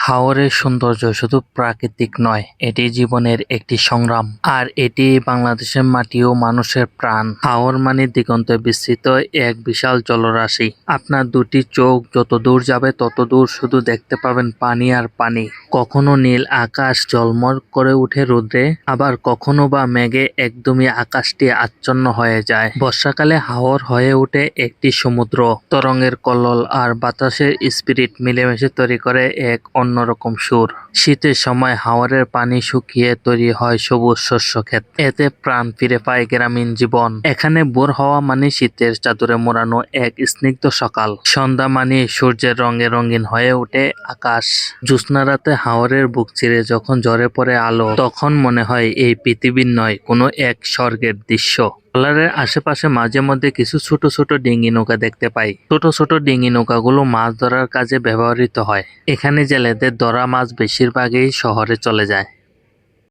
হাওরের সৌন্দর্য শুধু প্রাকৃতিক নয়, এটি জীবনের একটি সংগ্রাম। আর এটি বাংলাদেশের মাটি ও মানুষের প্রাণ। হাওর মানে দিগন্তে বিস্তৃত এক বিশাল জলরাশি। আপনার দুটি চোখ যত দূর যাবে তত দূর শুধু দেখতে পাবেন পানি আর পানি। কখনো নীল আকাশ ঝলমল করে উঠে রোদ্রে, আবার কখনো বা মেঘে একদমই আকাশটি আচ্ছন্ন হয়ে যায়। বর্ষাকালে হাওর হয়ে ওঠে একটি সমুদ্র। তরঙ্গের কল্লোল আর বাতাসের স্পিরিট মিলেমিশে তৈরি করে এক অন্যরকম সুর। শীতের সময় হাওরের পানি শুকিয়ে তৈরি হয় সবুজ শস্যক্ষেত। এতে প্রাণ ফিরে পায় গ্রামীণ জীবন। এখানে ভোর হওয়া মানে শীতের চাদরে মোড়ানো এক স্নিগ্ধ সকাল। সন্ধ্যা মানে সূর্যের রঙে রঙিন হয়ে ওঠে আকাশ। জ্যোৎস্না রাতে হাওরের বুক চিরে যখন ঝরে পড়ে আলো, তখন মনে হয় এই পৃথিবীর নয়, কোনো এক স্বর্গের দৃশ্য। ট্রলারের আশেপাশে মাঝে মধ্যে কিছু ছোট ছোট ডিঙি নৌকা দেখতে পাই। ছোট ছোট ডিঙি নৌকাগুলো মাছ ধরার কাজে ব্যবহৃত হয়। এখানে জেলেদের ধরা মাছ বেশিরভাগই শহরে চলে যায়।